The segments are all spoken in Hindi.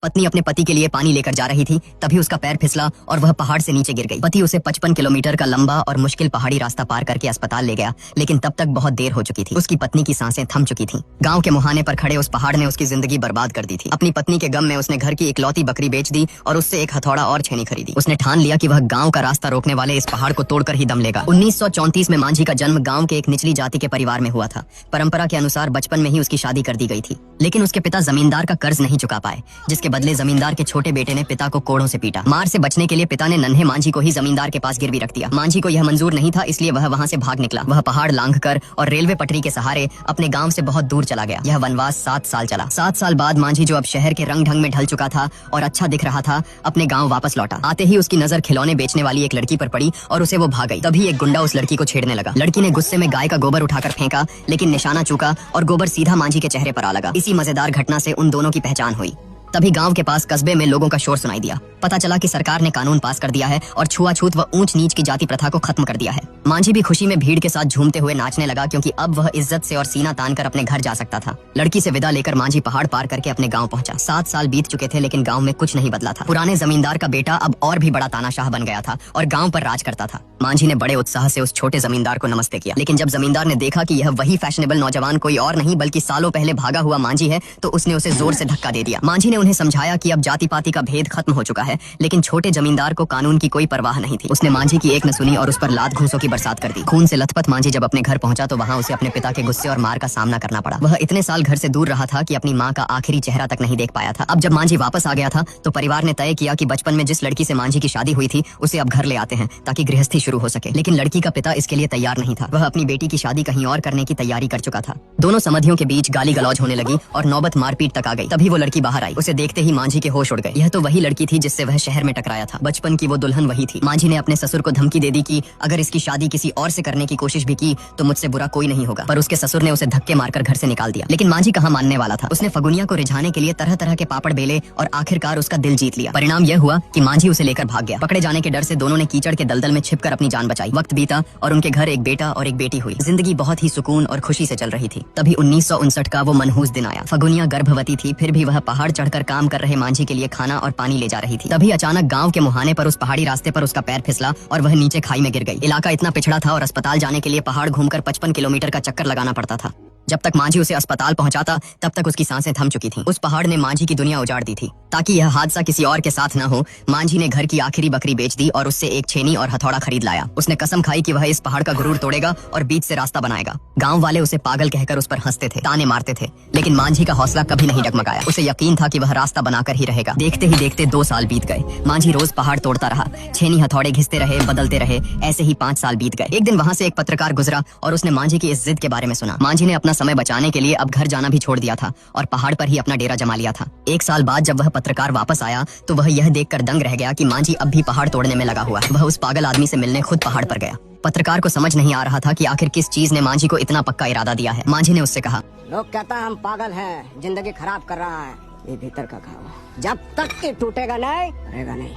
पत्नी अपने पति के लिए पानी लेकर जा रही थी, तभी उसका पैर फिसला और वह पहाड़ से नीचे गिर गई। पति उसे 55 किलोमीटर का लंबा और मुश्किल पहाड़ी रास्ता पार करके अस्पताल ले गया, लेकिन तब तक बहुत देर हो चुकी थी। उसकी पत्नी की सांसें थम चुकी थीं। गांव के मुहाने पर खड़े उस पहाड़ ने उसकी जिंदगी बर्बाद कर दी थी। अपनी पत्नी के गम में उसने घर की इकलौती बकरी बेच दी और उससे एक हथौड़ा और छेनी खरीदी। उसने ठान लिया कि वह गाँव का रास्ता रोकने वाले इस पहाड़ को तोड़कर ही दम लेगा। 1934 में मांझी का जन्म गाँव के एक निचली जाति के परिवार में हुआ था। परंपरा के अनुसार बचपन में ही उसकी शादी कर दी गई थी, लेकिन उसके पिता जमींदार का कर्ज नहीं चुका पाए, जिसके बदले जमींदार के छोटे बेटे ने पिता को कोड़ों से पीटा। मार से बचने के लिए पिता ने नन्हे मांझी को ही जमींदार के पास गिरवी रख दिया। मांझी को यह मंजूर नहीं था, इसलिए वह वहां से भाग निकला। वह पहाड़ लांघकर और रेलवे पटरी के सहारे अपने गांव से बहुत दूर चला गया। यह वनवास 7 साल चला। 7 साल बाद मांझी, जो अब शहर के रंग ढंग में ढल चुका था और अच्छा दिख रहा था, अपने गाँव वापस लौटा। आते ही उसकी नजर खिलौने बेचने वाली एक लड़की पर पड़ी और उसे वो भाग गई। तभी एक गुंडा उस लड़की को छेड़ने लगा। लड़की ने गुस्से में गाय का गोबर उठाकर फेंका, लेकिन निशाना चूका और गोबर सीधा मांझी के चेहरे पर आ लगा। इसी मजेदार घटना से उन दोनों की पहचान हुई। तभी गांव के पास कस्बे में लोगों का शोर सुनाई दिया। पता चला कि सरकार ने कानून पास कर दिया है और छुआछूत व ऊंच नीच की जाति प्रथा को खत्म कर दिया है। मांझी भी खुशी में भीड़ के साथ झूमते हुए नाचने लगा, क्योंकि अब वह इज्जत से और सीना तान कर अपने घर जा सकता था। लड़की से विदा लेकर मांझी पहाड़ पार करके अपने गाँव पहुंचा। 7 साल बीत चुके थे, लेकिन गाँव में कुछ नहीं बदला था। पुराने जमींदार का बेटा अब और भी बड़ा तानाशाह बन गया था और गाँव पर राज करता था। मांझी ने बड़े उत्साह से उस छोटे जमींदार को नमस्ते किया, लेकिन जब जमींदार ने देखा कि यह वही फैशनेबल नौजवान कोई और नहीं बल्कि सालों पहले भागा हुआ मांझी है, तो उसने उसे जोर से धक्का दे दिया। मांझी ने उन्हें समझाया कि अब जाति पाति का भेद खत्म हो चुका है, लेकिन छोटे जमींदार को कानून की कोई परवाह नहीं थी। उसने मांझी की एक न सुनी और उस पर लात घूंसों की बरसात कर दी। खून से लथपथ मांझी जब अपने घर पहुंचा तो वहां उसे अपने पिता के गुस्से और मार का सामना करना पड़ा। वह इतने साल घर से दूर रहा था कि अपनी माँ का आखिरी चेहरा तक नहीं देख पाया था। अब जब मांझी वापस आ गया था तो परिवार ने तय किया कि बचपन में जिस लड़की से मांझी की शादी हुई थी उसे अब घर ले आते हैं, ताकि गृहस्थी शुरू हो सके। लेकिन लड़की का पिता इसके लिए तैयार नहीं था। वह अपनी बेटी की शादी कहीं और करने की तैयारी कर चुका था। दोनों समधियों के बीच गाली गलौज होने लगी और नौबत मारपीट तक आ गई। तभी वो लड़की बाहर आई। उसे देखते ही मांझी के होश उड़ गए। यह तो वही लड़की थी जिससे वह शहर में टकराया था। बचपन की वो दुल्हन वही थी। मांझी ने अपने ससुर को धमकी दे दी कि अगर इसकी शादी किसी और से करने की कोशिश भी की तो मुझसे बुरा कोई नहीं होगा, पर उसके ससुर ने उसे धक्के मारकर घर से निकाल दिया। लेकिन मांझी कहाँ मानने वाला था। उसने फगुनिया को रिझाने के लिए तरह तरह के पापड़ बेले और आखिरकार उसका दिल जीत लिया। परिणाम यह हुआ कि मांझी उसे लेकर भाग गया। पकड़े जाने के डर से दोनों ने कीचड़ के दलदल में छिपकर अपनी जान बचाई। वक्त बीता और उनके घर एक बेटा और एक बेटी हुई। जिंदगी बहुत ही सुकून और खुशी से चल रही थी। तभी 1959 का वो मनहूस दिन आया। फगुनिया गर्भवती थी, फिर भी वह पहाड़ चढ़कर काम कर रहे मांझी के लिए खाना और पानी ले जा रही थी। तभी अचानक गांव के मुहाने पर उस पहाड़ी रास्ते पर उसका पैर फिसला और वह नीचे खाई में गिर गई। इलाका इतना पिछड़ा था और अस्पताल जाने के लिए पहाड़ घूमकर 55 किलोमीटर का चक्कर लगाना पड़ता था। जब तक मांझी उसे अस्पताल पहुंचाता तब तक उसकी सांसें थम चुकी थीं। उस पहाड़ ने मांझी की दुनिया उजाड़ दी थी। ताकि यह हादसा किसी और के साथ न हो, मांझी ने घर की आखिरी बकरी बेच दी और उससे एक छेनी और हथौड़ा खरीद लाया। उसने कसम खाई कि वह इस पहाड़ का गुरूर तोड़ेगा और बीच से रास्ता बनाएगा। गांव वाले उसे पागल कहकर उस पर हंसते थे, ताने मारते थे, लेकिन मांझी का हौसला कभी नहीं डगमगाया। उसे यकीन था कि वह रास्ता बनाकर ही रहेगा। देखते ही देखते 2 साल बीत गए। मांझी रोज पहाड़ तोड़ता रहा, छेनी हथौड़े घिसते रहे, बदलते रहे। ऐसे ही 5 साल बीत गए। एक दिन वहां से एक पत्रकार गुजरा और उसने मांझी की इस जिद के बारे में सुना। मांझी ने अपना समय बचाने के लिए अब घर जाना भी छोड़ दिया था और पहाड़ पर ही अपना डेरा जमा लिया था। 1 साल बाद जब वह पत्रकार वापस आया तो वह यह देखकर दंग रह गया कि मांझी अब भी पहाड़ तोड़ने में लगा हुआ है। वह उस पागल आदमी से मिलने खुद पहाड़ पर गया। पत्रकार को समझ नहीं आ रहा था कि आखिर किस चीज ने मांझी को इतना पक्का इरादा दिया है। मांझी ने उससे कहा, लोग कहता है हम पागल हैं, जिंदगी खराब कर रहा है। ये भीतर का घाव है, जब तक ये टूटेगा नहीं रहेगा नहीं।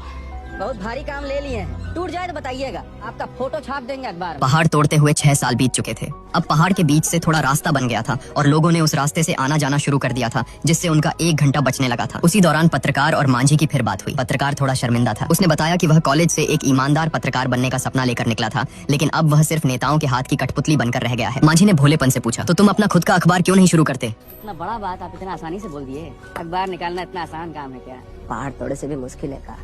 बहुत भारी काम ले लिए हैं, टूट जाए तो बताइएगा, आपका फोटो छाप देंगे अखबार में। पहाड़ तोड़ते हुए 6 साल बीत चुके थे। अब पहाड़ के बीच से थोड़ा रास्ता बन गया था और लोगों ने उस रास्ते से आना जाना शुरू कर दिया था, जिससे उनका 1 घंटा बचने लगा था। उसी दौरान पत्रकार और मांझी की फिर बात हुई। पत्रकार थोड़ा शर्मिंदा था। उसने बताया कि वह कॉलेज से एक ईमानदार पत्रकार बनने का सपना लेकर निकला था, लेकिन अब वह सिर्फ नेताओं के हाथ की कठपुतली बनकर रह गया है। मांझी ने भोलेपन से पूछा, तो तुम अपना खुद का अखबार क्यों नहीं शुरू करते? इतना बड़ा बात आप इतना आसानी से बोल दिए। अखबार निकालना इतना आसान काम है क्या? पहाड़ तोड़े से भी मुश्किल है का?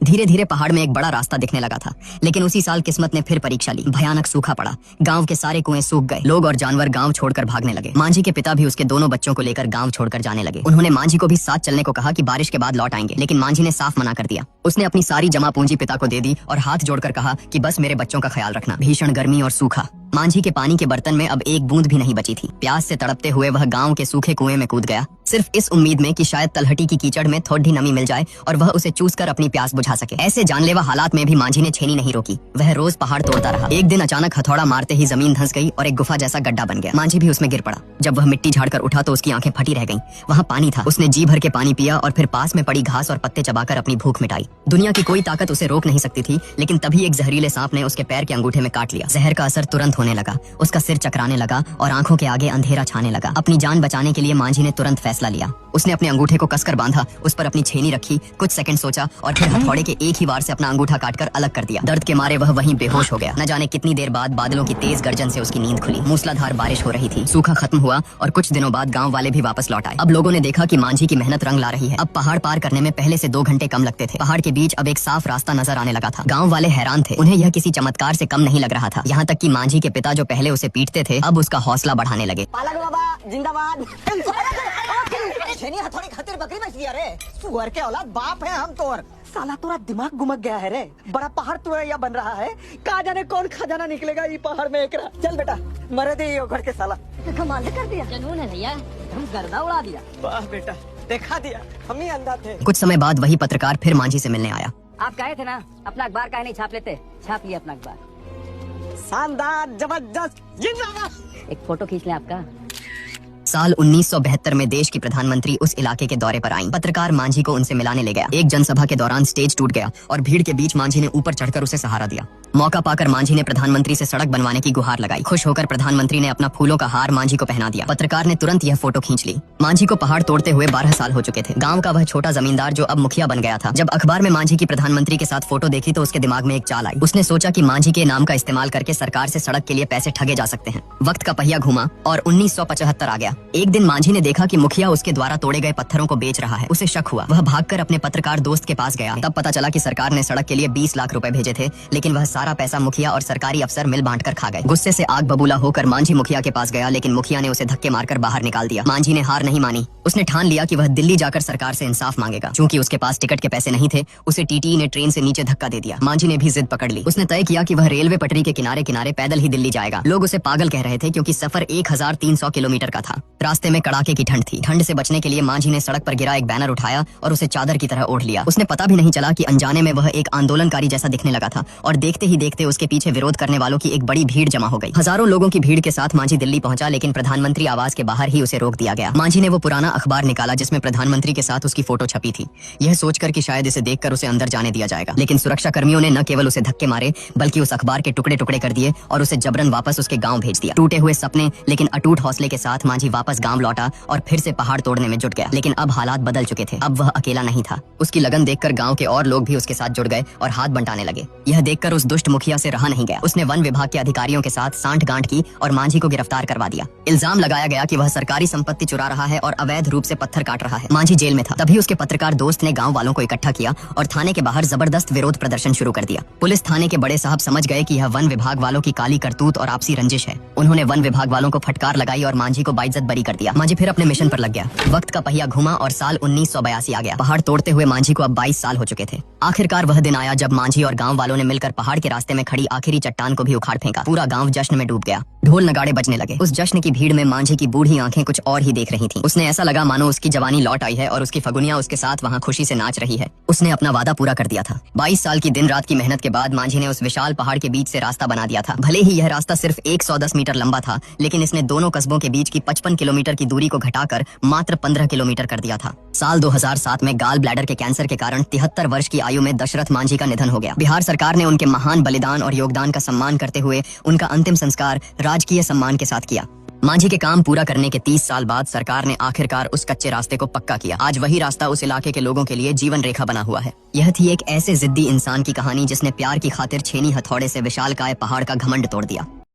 धीरे धीरे पहाड़ में एक बड़ा रास्ता दिखने लगा था, लेकिन उसी साल किस्मत ने फिर परीक्षा ली। भयानक सूखा पड़ा। गांव के सारे कुएं सूख गए। लोग और जानवर गांव छोड़कर भागने लगे। मांझी के पिता भी उसके दोनों बच्चों को लेकर गांव छोड़कर जाने लगे। उन्होंने मांझी को भी साथ चलने को कहा कि बारिश के बाद लौट आएंगे, लेकिन मांझी ने साफ मना कर दिया। उसने अपनी सारी जमा पूंजी पिता को दे दी और हाथ जोड़कर कहा कि बस मेरे बच्चों का ख्याल रखना। भीषण गर्मी और सूखा। मांझी के पानी के बर्तन में अब एक बूंद भी नहीं बची थी। प्यास से तड़पते हुए वह गांव के सूखे कुएं में कूद गया, सिर्फ इस उम्मीद में कि शायद तलहटी की कीचड़ में थोड़ी नमी मिल जाए और वह उसे चूसकर अपनी प्यास बुझा सके। ऐसे जानलेवा हालात में भी मांझी ने छेनी नहीं रोकी। वह रोज पहाड़ तोड़ता रहा। एक दिन अचानक हथौड़ा मारते ही जमीन धंस गई और एक गुफा जैसा गड्ढा बन गया। मांझी भी उसमें गिर पड़ा। जब वह मिट्टी झाड़कर उठा तो उसकी आंखें फटी रह गईं। वहाँ पानी था। उसने जी भर के पानी पिया और फिर पास में पड़ी घास और पत्ते चबाकर अपनी भूख मिटाई। दुनिया की कोई ताकत उसे रोक नहीं सकती थी, लेकिन तभी एक जहरीले सांप ने उसके पैर के अंगूठे में काट लिया। जहर का असर तुरंत होने लगा, उसका सिर चकराने लगा और आंखों के आगे अंधेरा छाने लगा। अपनी जान बचाने के लिए मांझी ने तुरंत फैसला लिया। उसने अपने अंगूठे को कसकर बांधा, उस पर अपनी छेनी रखी, कुछ सेकंड सोचा और फिर हथौड़े के एक ही वार से अपना अंगूठा काटकर अलग कर दिया। दर्द के मारे वह वहीं बेहोश हो गया। न जाने कितनी देर बाद बादलों की तेज गर्जन से उसकी नींद खुली। मूसलाधार बारिश हो रही थी, सूखा खत्म हुआ और कुछ दिनों बाद गांव वाले भी वापस लौट आए। अब लोगों ने देखा कि मांझी की मेहनत रंग ला रही है। अब पहाड़ पार करने में पहले से 2 घंटे कम लगते थे। पहाड़ के बीच अब एक साफ रास्ता नजर आने लगा था। गांव वाले हैरान थे, उन्हें यह किसी चमत्कार से कम नहीं लग रहा था। यहाँ तक कि मांझी के पिता जो पहले उसे पीटते थे अब उसका हौसला बढ़ाने लगे। पालक बाबा जिंदाबाद। हथौड़ी खातिर बकरी बेच दिया रे। सुअर के औलाद बाप है हम तोर। साला तोरा दिमाग घुमक गया है रे। बड़ा पहाड़ तुरा या बन रहा है, कहा जाने कौन खजाना निकलेगा ये पहाड़ में एकरा। चल बेटा मरे दे ये उखड़ के साला। कमाल कर दिया, जनून है भैया, हम गर्दा उड़ा दिया। वाह बेटा देखा दिया, हम ही अंधा थे। कुछ समय बाद वही पत्रकार फिर मांझी से मिलने आया। आप कहे थे ना अपना अखबार काहे नहीं छाप लेते, छाप लिया अपना अखबार। शानदार जबरदस्त जिंदाबाद। एक फोटो खींच लें आपका। साल 1972 में देश की प्रधानमंत्री उस इलाके के दौरे पर आईं। पत्रकार मांझी को उनसे मिलाने ले गया। एक जनसभा के दौरान स्टेज टूट गया और भीड़ के बीच मांझी ने ऊपर चढ़कर उसे सहारा दिया। मौका पाकर मांझी ने प्रधानमंत्री से सड़क बनवाने की गुहार लगाई। खुश होकर प्रधानमंत्री ने अपना फूलों का हार मांझी को पहना दिया। पत्रकार ने तुरंत यह फोटो खींच ली। मांझी को पहाड़ तोड़ते हुए 12 साल हो चुके थे। गाँव का वह छोटा जमींदार जो अब मुखिया बन गया था, जब अखबार में मांझी की प्रधानमंत्री के साथ फोटो देखी तो उसके दिमाग में एक चाल आई। उसने सोचा कि मांझी के नाम का इस्तेमाल करके सरकार से सड़क के लिए पैसे ठगे जा सकते हैं। वक्त का पहिया घूमा और 1975 आ गया। एक दिन मांझी ने देखा कि मुखिया उसके द्वारा तोड़े गए पत्थरों को बेच रहा है। उसे शक हुआ। वह भागकर अपने पत्रकार दोस्त के पास गया। तब पता चला कि सरकार ने सड़क के लिए 20 लाख रुपए भेजे थे, लेकिन वह सारा पैसा मुखिया और सरकारी अफसर मिल बांट कर खा गए। गुस्से से आग बबूला होकर मांझी मुखिया के पास गया, लेकिन मुखिया ने उसे धक्के मारकर बाहर निकाल दिया। मांझी ने हार नहीं मानी। उसने ठान लिया कि वह दिल्ली जाकर सरकार से इंसाफ मांगेगा। चूंकि उसके पास टिकट के पैसे नहीं थे, उसे टीटीई ने ट्रेन से नीचे धक्का दे दिया। मांझी ने भी जिद पकड़ ली। उसने तय किया कि वह रेलवे पटरी के किनारे किनारे पैदल ही दिल्ली जाएगा। लोग उसे पागल कह रहे थे क्योंकि सफर 1300 किलोमीटर का था। रास्ते में कड़ाके की ठंड थी। ठंड से बचने के लिए मांझी ने सड़क पर गिरा एक बैनर उठाया और उसे चादर की तरह ओढ़ लिया। उसने पता भी नहीं चला कि अनजाने में वह एक आंदोलनकारी जैसा दिखने लगा था और देखते ही देखते उसके पीछे विरोध करने वालों की एक बड़ी भीड़ जमा हो गई। हजारों लोगों की भीड़ के साथ मांझी दिल्ली पहुंचा, लेकिन प्रधानमंत्री आवास के बाहर ही उसे रोक दिया गया। मांझी ने वो पुराना अखबार निकाला जिसमें प्रधानमंत्री के साथ उसकी फोटो छपी थी, यह सोचकर कि शायद इसे देखकर उसे अंदर जाने दिया जाएगा। लेकिन सुरक्षा कर्मियों ने न केवल उसे धक्के मारे बल्कि उस अखबार के टुकड़े टुकड़े कर दिए और उसे जबरन वापस उसके गाँव भेज दिया। टूटे हुए सपने लेकिन अटूट हौसले के साथ मांझी वापस गाँव लौटा और फिर से पहाड़ तोड़ने में जुट गया। लेकिन अब हालात बदल चुके थे। अब वह अकेला नहीं था। उसकी लगन देखकर गांव के और लोग भी उसके साथ जुड़ गए और हाथ बंटाने लगे। यह देखकर उस दुष्ट मुखिया से रहा नहीं गया। उसने वन विभाग के अधिकारियों के साथ सांठ-गांठ की और मांझी को गिरफ्तार करवा दिया। इल्जाम लगाया गया कि वह सरकारी संपत्ति चुरा रहा है और अवैध रूप से पत्थर काट रहा है। मांझी जेल में था। तभी उसके पत्रकार दोस्त ने गाँव वालों को इकट्ठा किया और थाने के बाहर जबरदस्त विरोध प्रदर्शन शुरू कर दिया। पुलिस थाने के बड़े साहब समझ गए कि यह वन विभाग वालों की काली करतूत और आपसी रंजिश है। उन्होंने वन विभाग वालों को फटकार लगाई और मांझी को बाइज्जत बरी कर दिया। मांझी फिर अपने मिशन पर लग गया। वक्त का पहिया घुमा और साल 1982 आ गया। पहाड़ तोड़ते हुए मांझी को अब 22 साल हो चुके थे। आखिरकार वह दिन आया जब मांझी और गांव वालों ने मिलकर पहाड़ के रास्ते में खड़ी आखिरी चट्टान को भी उखाड़ फेंका। पूरा गांव जश्न में डूब गया। ढोल नगाड़े बजने लगे। उस जश्न की भीड़ में मांझी की बूढ़ी आंखें कुछ और ही देख रही थीं। उसने ऐसा लगा मानो उसकी जवानी लौट आई है और उसकी फगुनिया उसके साथ वहां खुशी से नाच रही है। उसने अपना वादा पूरा कर दिया था। 22 साल की दिन रात की मेहनत के बाद मांझी ने उस विशाल पहाड़ के बीच से रास्ता बना दिया था। भले ही यह रास्ता सिर्फ 110 मीटर लंबा था, लेकिन इसने दोनों कस्बों के बीच की 55 किलोमीटर की दूरी को घटाकर मात्र 15 किलोमीटर कर दिया था। साल 2007 में गाल ब्लैडर के कैंसर के कारण 73 वर्ष की आयु में दशरथ मांझी का निधन हो गया। बिहार सरकार ने उनके महान बलिदान और योगदान का सम्मान करते हुए उनका अंतिम संस्कार राजकीय सम्मान के साथ किया। मांझी के काम पूरा करने के 30 साल बाद सरकार ने आखिरकार उस कच्चे रास्ते को पक्का किया। आज वही रास्ता उस इलाके के लोगों के लिए जीवन रेखा बना हुआ है। यह थी एक ऐसे जिद्दी इंसान की कहानी जिसने प्यार की खातिर छेनी हथौड़े से विशालकाय पहाड़ का घमंड तोड़ दिया।